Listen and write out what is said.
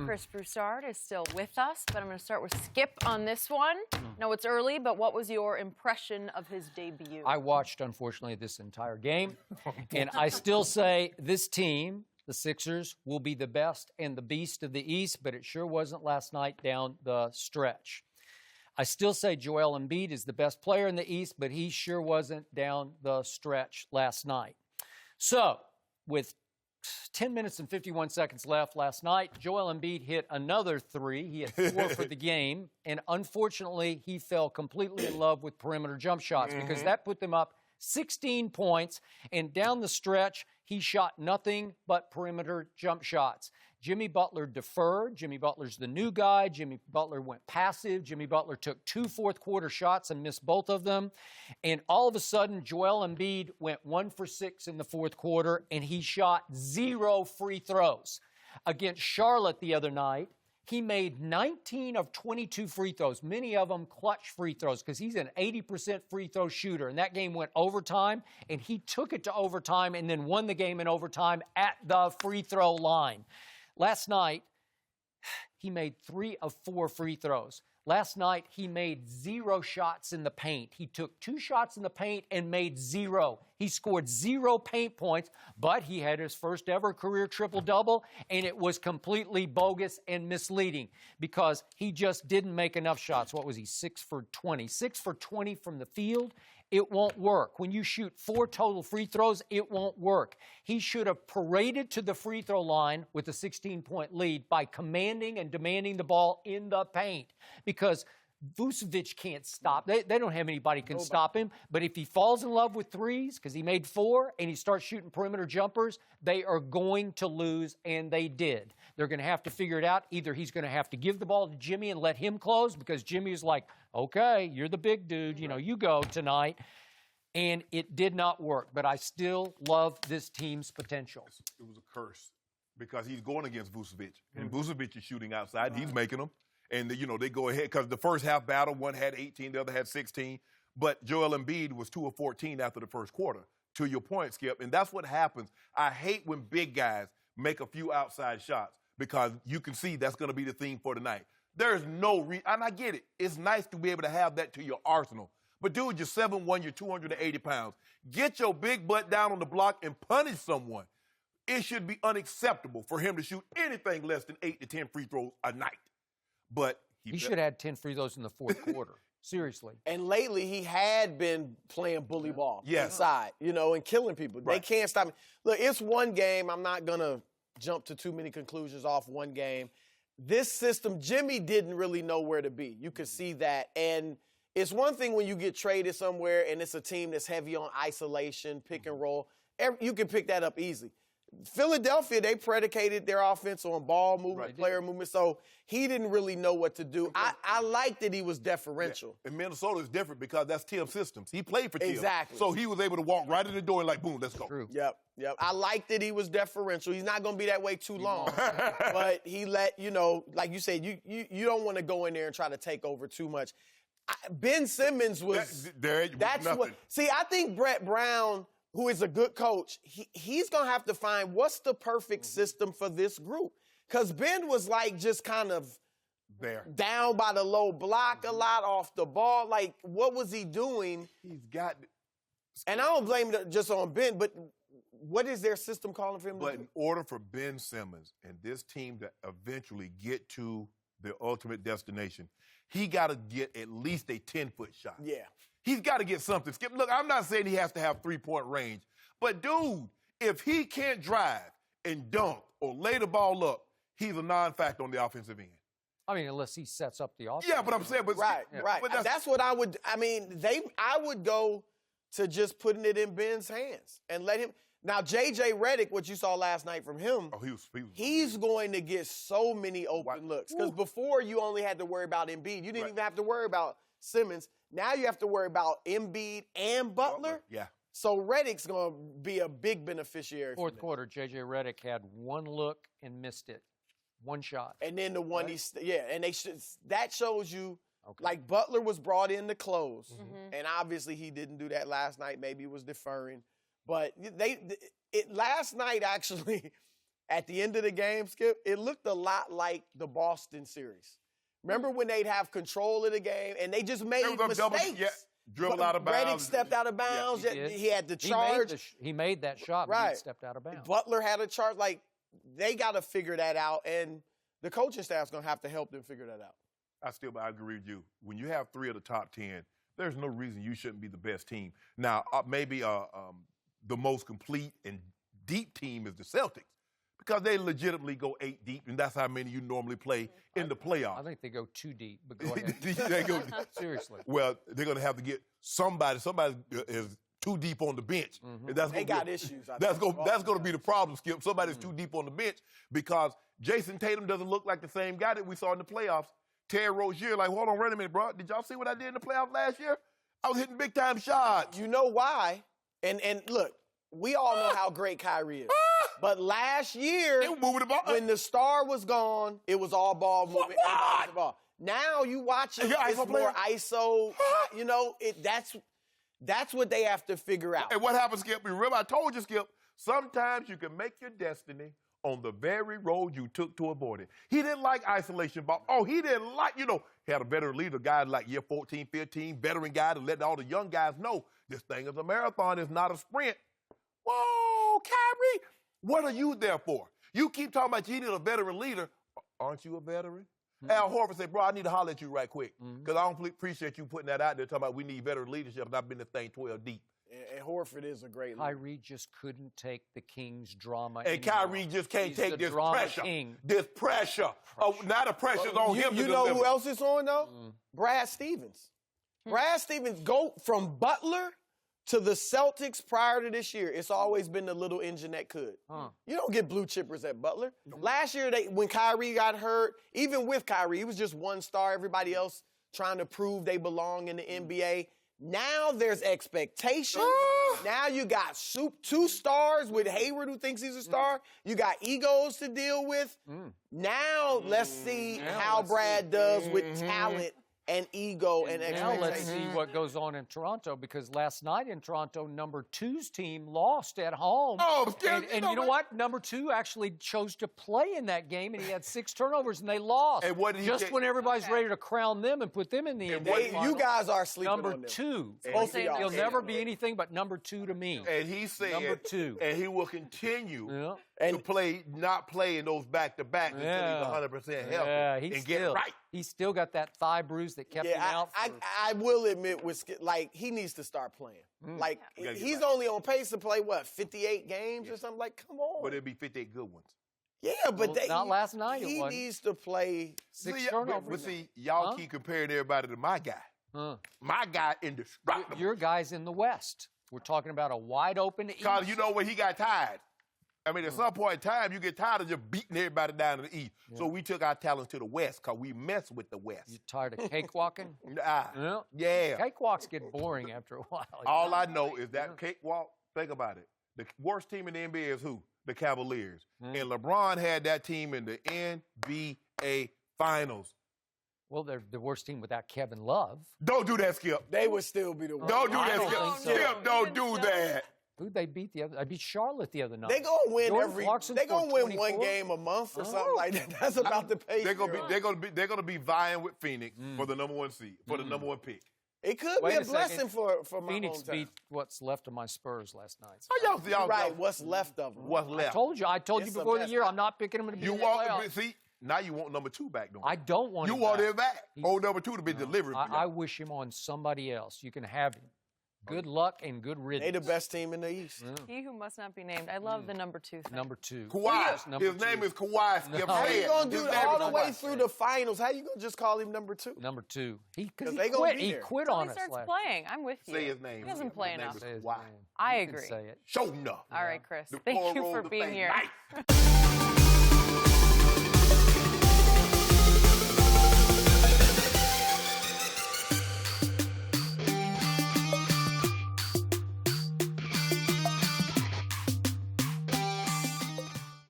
Chris Broussard is still with us, but I'm going to start with Skip on this one. No, it's early, but what was your impression of his debut? I watched, unfortunately, this entire game, and I still say this team, the Sixers, will be the best and the beast of the East, but it sure wasn't last night down the stretch. I still say Joel Embiid is the best player in the East, but he sure wasn't down the stretch last night. So, with 10 minutes and 51 seconds left last night, Joel Embiid hit another three. He had 4 for the game, and unfortunately, he fell completely in love with perimeter jump shots because that put them up 16 points, and down the stretch, he shot nothing but perimeter jump shots. Jimmy Butler deferred. Jimmy Butler's the new guy. Jimmy Butler went passive. Jimmy Butler took 2 fourth-quarter shots and missed both of them. And all of a sudden, Joel Embiid went 1 for 6 in the fourth quarter, and he shot 0 free throws. Against Charlotte the other night, he made 19 of 22 free throws, many of them clutch free throws because he's an 80% free throw shooter. And that game went overtime, and he took it to overtime and then won the game in overtime at the free throw line. Last night, he made 3 of 4 free throws. Last night, he made 0 shots in the paint. He took 2 shots in the paint and made 0. He scored 0 paint points, but he had his first ever career triple-double, and it was completely bogus and misleading because he just didn't make enough shots. What was he, 6 for 20? 6 for 20 from the field? It won't work. When you shoot 4 total free throws, it won't work. He should have paraded to the free throw line with a 16-point lead by commanding and demanding the ball in the paint because Vucevic can't stop. They don't have anybody can stop him. But if he falls in love with threes, because he made 4, and he starts shooting perimeter jumpers, they are going to lose, and they did. They're going to have to figure it out. Either he's going to have to give the ball to Jimmy and let him close, because Jimmy is like, okay, you're the big dude, you go tonight. And it did not work. But I still love this team's potential. It was a curse because he's going against Vucevic. And Vucevic is shooting outside. He's making them. And, they go ahead because the first half battle, one had 18, the other had 16. But Joel Embiid was 2 of 14 after the first quarter, to your point, Skip. And that's what happens. I hate when big guys make a few outside shots because you can see that's going to be the theme for tonight. There's no reason, and I get it. It's nice to be able to have that to your arsenal. But, dude, you're 7'1", you're 280 pounds. Get your big butt down on the block and punish someone. It should be unacceptable for him to shoot anything less than 8 to 10 free throws a night. But he should have had 10 free throws in the fourth quarter. Seriously. And lately, he had been playing bully ball inside, and killing people. Right. They can't stop him. Look, it's one game. I'm not going to jump to too many conclusions off one game. This system, Jimmy didn't really know where to be. You could see that. And it's one thing when you get traded somewhere and it's a team that's heavy on isolation, pick and roll. You can pick that up easily. Philadelphia, they predicated their offense on ball movement, player movement, so he didn't really know what to do. I liked that he was deferential. Yeah. And Minnesota is different because that's Tim systems. He played for Tim. Exactly. So he was able to walk right in the door and like, boom, let's go. True. Yep. I liked that he was deferential. He's not going to be that way too long. But he let, like you said, you don't want to go in there and try to take over too much. Ben Simmons was that's what. See, I think Brett Brown, who is a good coach, he's going to have to find what's the perfect system for this group. Because Ben was like just kind of down by the low block a lot, off the ball. Like, what was he doing? He's got... And I don't blame it just on Ben, but what is their system calling for him But to do? in order for Ben Simmons and this team to eventually get to the ultimate destination, he got to get at least a 10-foot shot. Yeah. He's got to get something. Skip, look, I'm not saying he has to have three-point range, but, dude, if he can't drive and dunk or lay the ball up, he's a non-factor on the offensive end. I mean, unless he sets up the offense. Yeah, but I'm saying, right. But that's what I would. I mean, I would go to just putting it in Ben's hands and let him. Now, J.J. Redick, what you saw last night from him, he's going to get so many open looks. Because before, you only had to worry about Embiid. You didn't even have to worry about Simmons. Now you have to worry about Embiid and Butler. Yeah. So Redick's going to be a big beneficiary. Fourth quarter, J.J. Redick had one look and missed it. One shot. And then the one and that shows you, like Butler was brought in to close. And obviously he didn't do that last night. Maybe he was deferring. But last night, actually, at the end of the game, Skip, it looked a lot like the Boston series. Remember when they'd have control of the game and they just made mistakes? Dribble out of bounds. Redick stepped out of bounds. Yeah, he had the charge. He made that shot, but he stepped out of bounds. Butler had a charge. Like, they got to figure that out, and the coaching staff's going to have to help them figure that out. I agree with you. When you have 3 of the top 10, there's no reason you shouldn't be the best team. Now, maybe the most complete and deep team is the Celtics because they legitimately go 8 deep, and that's how many you normally play in the playoffs. I think they go too deep, but go ahead. They go, seriously. Well, they're going to have to get somebody. Somebody is too deep on the bench. Mm-hmm. And that's they got issues. That's going to be the problem, Skip. Somebody's too deep on the bench because Jason Tatum doesn't look like the same guy that we saw in the playoffs. Terry Rozier, like, hold on, wait a minute, bro. Did y'all see what I did in the playoffs last year? I was hitting big-time shots. You know why? And look, we all know how great Kyrie is. But last year, when the star was gone, it was all ball movement. Ball. Now you watch it, it's more ISO. You know, that's what they have to figure out. And what happens, Skip? Remember, I told you, Skip, sometimes you can make your destiny on the very road you took to avoid it. He didn't like isolation ball. Oh, he didn't like, he had a veteran leader, guy like year 14, 15, veteran guy to let all the young guys know this thing is a marathon, it's not a sprint. Whoa, Kyrie, what are you there for? You keep talking about you need a veteran leader. Aren't you a veteran? Mm-hmm. Al Horford said, bro, I need to holler at you right quick because I don't appreciate you putting that out there talking about we need veteran leadership and I've been this thing 12 deep. And Horford is a great leader. Kyrie just couldn't take the Kings' drama and anymore. Kyrie just can't take this pressure. King. This pressure. Oh, now the pressure's on him. You know who else is on, though? Brad Stevens. Brad Stevens, go from Butler to the Celtics prior to this year. It's always been the little engine that could. You don't get blue chippers at Butler. Last year, when Kyrie got hurt, even with Kyrie, he was just one star. Everybody else trying to prove they belong in the NBA. Now there's expectation. Now you got 2 stars with Hayward, who thinks he's a star. You got egos to deal with. Now let's see how Brad does with talent and ego and expectation. Now let's see what goes on in Toronto, because last night in Toronto, number 2's team lost at home. Oh, and you know what? Number 2 actually chose to play in that game, and he had 6 turnovers, and they lost. And what did he just when everybody's ready to crown them and put them in the NBA. You guys are sleeping number on them. 2. He'll never be anything but number 2 to me. And he said, number 2. And he will continue to not play in those back-to-back until he's 100% healthy and get it right. He's still got that thigh bruise that kept him out. I will admit, he needs to start playing. He's only on pace to play, 58 games or something? Like, come on. But it'll be 58 good ones. Yeah, but not last night. He needs to play 6 turnovers. But see, y'all keep comparing everybody to my guy. My guy indestructible. Your guy's in the West. We're talking about a wide open East. Because you know when he got tired. I mean, at some point in time, you get tired of just beating everybody down in the East. Yeah. So we took our talents to the West because we mess with the West. You tired of cakewalking? Yeah. Cakewalks get boring after a while. All I know is that cakewalk, think about it. The worst team in the NBA is who? The Cavaliers. And LeBron had that team in the NBA Finals. Well, they're the worst team without Kevin Love. Don't do that, Skip. They would still be the worst. Don't do that, Skip. So. Skip, don't do that. Who'd they beat the other? I beat Charlotte the other night. They gonna win They gonna win 1 game a month or something like that. That's about the pace. They're gonna be vying with Phoenix for the number 1 seed, for the number 1 pick. It could be a blessing for my Phoenix hometown. beat what's left of my Spurs last night. So. Y'all right. What's left of them? What's left? I told you before the year, I'm not picking them to be in the playoffs. See, now you want number 2 back, don't you? I don't want him back. You want him back. Number 2 to be delivered. I wish him on somebody else. You can have him. Good luck and good riddance. They the best team in the East. He who must not be named. I love the number 2 thing. Number 2. Kawhi. His name is Kawhi. How you going to do it all the way through the finals? How you going to just call him number 2? Number 2. He quit Until on us. he starts playing. I'm with you. Say his name. He doesn't play enough. Why? I agree. Say it. Show enough. All right, Chris. Thank you for being here.